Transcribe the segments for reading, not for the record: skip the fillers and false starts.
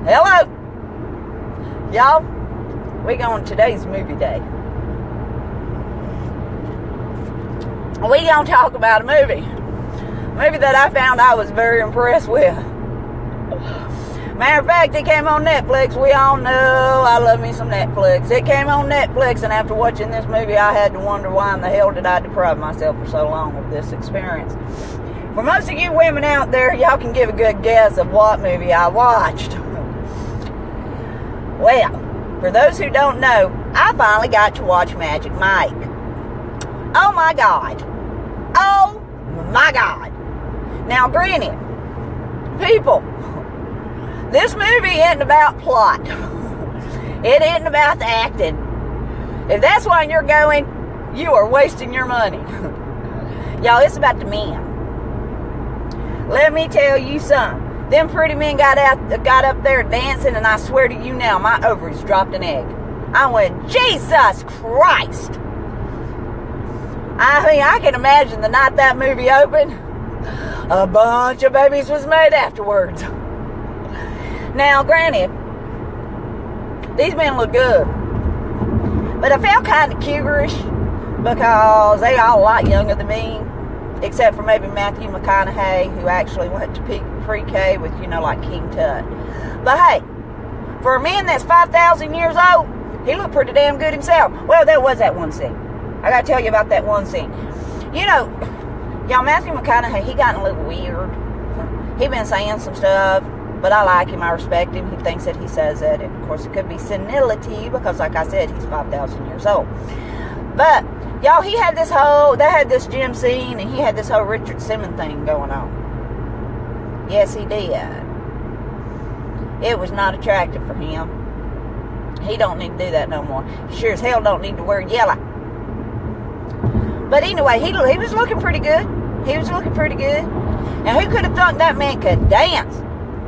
Hello, y'all. We going today's movie day. We gonna talk about a movie that I found I was very impressed with. Matter of fact, it came on Netflix. We all know I love me some Netflix. It came on Netflix, and after watching this movie, I had to wonder why in the hell did I deprive myself for so long of this experience. For most of you women out there, y'all can give a good guess of what movie I watched. Well, for those who don't know, I finally got to watch Magic Mike. Oh my God. Oh my God. Now granted, people, this movie isn't about plot. It isn't about the acting. If that's why you're going, you are wasting your money. Y'all, it's about the men. Let me tell you something. Them pretty men got up there dancing, and I swear to you now, my ovaries dropped an egg. I went, Jesus Christ. I mean, I can imagine the night that movie opened, a bunch of babies was made afterwards. Now, granted, these men look good, but I felt kind of cougarish because they all a lot younger than me, except for maybe Matthew McConaughey, who actually went to pre-K with, like King Tut. But hey, for a man that's 5,000 years old, he looked pretty damn good himself. Well, there was that one scene. I gotta tell you about that one scene. Y'all, Matthew McConaughey, he gotten a little weird. He been saying some stuff, but I like him, I respect him. He thinks that he says it, and of course it could be senility, because like I said, he's 5,000 years old. But y'all, they had this gym scene, and he had this whole Richard Simmons thing going on. Yes, he did. It was not attractive for him. He don't need to do that no more. He sure as hell don't need to wear yellow. But anyway, he was looking pretty good. He was looking pretty good. Now, who could have thought that man could dance?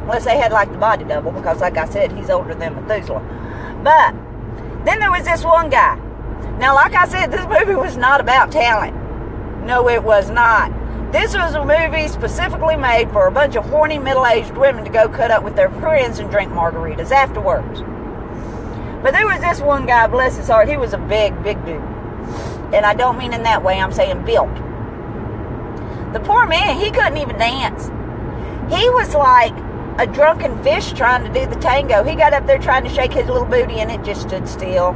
Unless they had like the body double, because like I said, he's older than Methuselah. But then there was this one guy. Now, like I said, this movie was not about talent. No, it was not. This was a movie specifically made for a bunch of horny middle-aged women to go cut up with their friends and drink margaritas afterwards. But there was this one guy, bless his heart, he was a big, big dude. And I don't mean in that way, I'm saying built. The poor man, he couldn't even dance. He was like a drunken fish trying to do the tango. He got up there trying to shake his little booty, and it just stood still.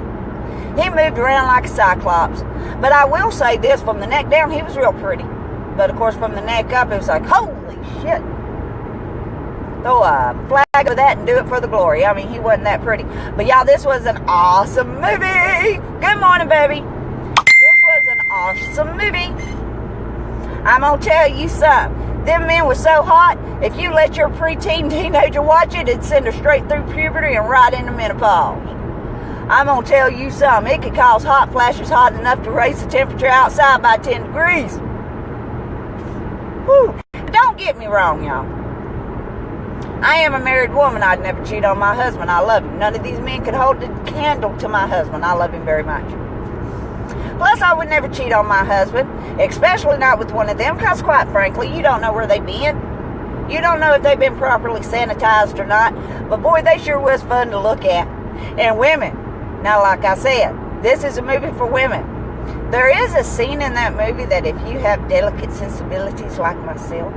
He moved around like a cyclops. But I will say this, from the neck down, he was real pretty. But of course, from the neck up, it was like, holy shit. Throw a flag over that and do it for the glory. I mean, he wasn't that pretty. But y'all, this was an awesome movie. Good morning, baby. This was an awesome movie. I'm going to tell you something. Them men was so hot, if you let your preteen teenager watch it, it'd send her straight through puberty and right into menopause. I'm going to tell you something. It could cause hot flashes hot enough to raise the temperature outside by 10 degrees. Whew. Don't get me wrong, y'all. I am a married woman. I'd never cheat on my husband. I love him. None of these men could hold a candle to my husband. I love him very much. Plus, I would never cheat on my husband, especially not with one of them, because quite frankly, you don't know where they've been. You don't know if they've been properly sanitized or not. But boy, they sure was fun to look at. And women. Now, like I said, this is a movie for women. There is a scene in that movie that if you have delicate sensibilities like myself,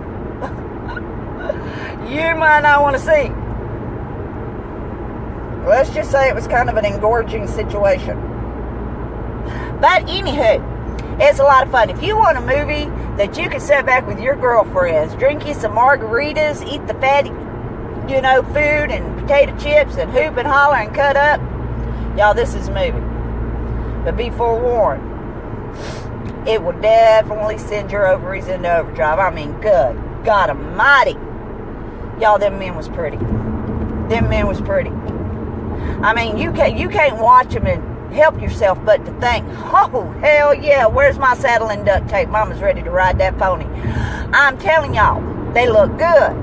you might not want to see. Let's just say it was kind of an engorging situation. But anywho, it's a lot of fun. If you want a movie that you can sit back with your girlfriends, drink you some margaritas, eat the fatty, food and potato chips and hoop and holler and cut up, y'all, this is a movie. But be forewarned, it will definitely send your ovaries into overdrive. I mean, good God almighty. Y'all, them men was pretty. Them men was pretty. I mean, you can't watch them and help yourself but to think, oh, hell yeah, where's my saddle and duct tape? Mama's ready to ride that pony. I'm telling y'all, they look good.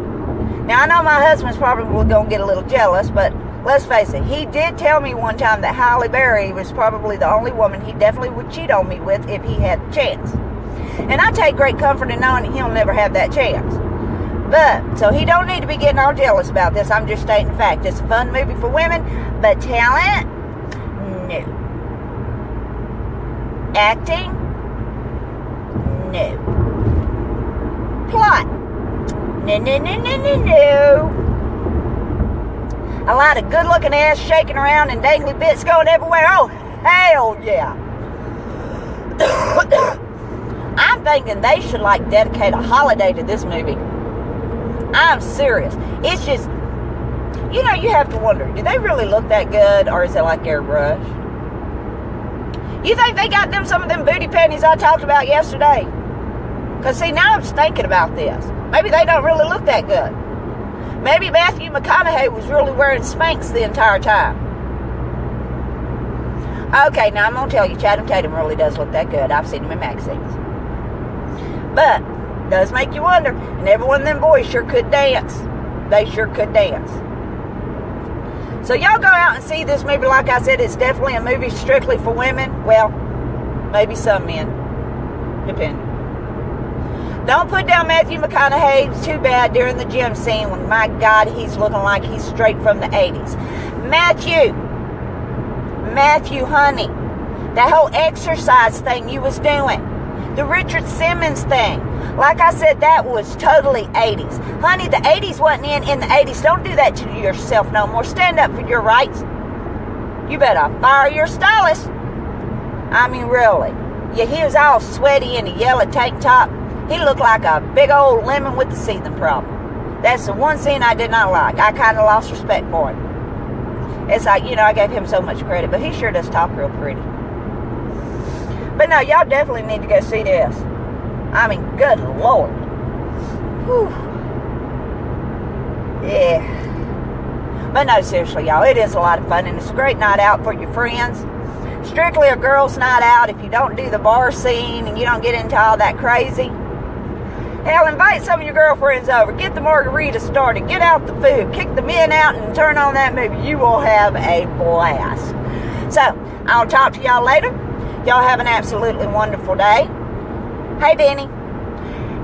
Now, I know my husband's probably going to get a little jealous, but let's face it, he did tell me one time that Halle Berry was probably the only woman he definitely would cheat on me with if he had a chance. And I take great comfort in knowing he'll never have that chance. But, so he don't need to be getting all jealous about this. I'm just stating the fact. It's a fun movie for women, but talent? No. Acting? No. Plot? No, no, no, no, no, no. A lot of good-looking ass shaking around and dangly bits going everywhere. Oh, hell yeah. I'm thinking they should, like, dedicate a holiday to this movie. I'm serious. It's just, you know, you have to wonder, do they really look that good, or is it like airbrush? You think they got them some of them booty panties I talked about yesterday? Because, see, now I'm just thinking about this. Maybe they don't really look that good. Maybe Matthew McConaughey was really wearing Spanx the entire time. Okay, now I'm going to tell you, Channing Tatum really does look that good. I've seen him in magazines. But, it does make you wonder. And every one of them boys sure could dance. They sure could dance. So y'all go out and see this movie. Like I said, it's definitely a movie strictly for women. Well, maybe some men. Depending. Don't put down Matthew McConaughey. It's too bad during the gym scene when, my God, he's looking like he's straight from the 80s. Matthew, honey. That whole exercise thing you was doing. The Richard Simmons thing. Like I said, that was totally 80s. Honey, the 80s wasn't in the 80s. Don't do that to yourself no more. Stand up for your rights. You better fire your stylist. I mean, really. Yeah, he was all sweaty in a yellow tank top. He looked like a big old lemon with the seething problem. That's the one scene I did not like. I kind of lost respect for him. It's like, you know, I gave him so much credit, but he sure does talk real pretty. But no, y'all definitely need to go see this. I mean, good Lord. Whew. Yeah. But no, seriously, y'all, it is a lot of fun, and it's a great night out for your friends. Strictly a girls' night out if you don't do the bar scene and you don't get into all that crazy. Hell, invite some of your girlfriends over. Get the margarita started. Get out the food. Kick the men out and turn on that movie. You will have a blast. So, I'll talk to y'all later. Y'all have an absolutely wonderful day. Hey, Denny.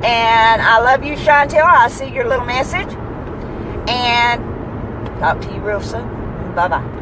And I love you, Chantel. I see your little message. And talk to you real soon. Bye-bye.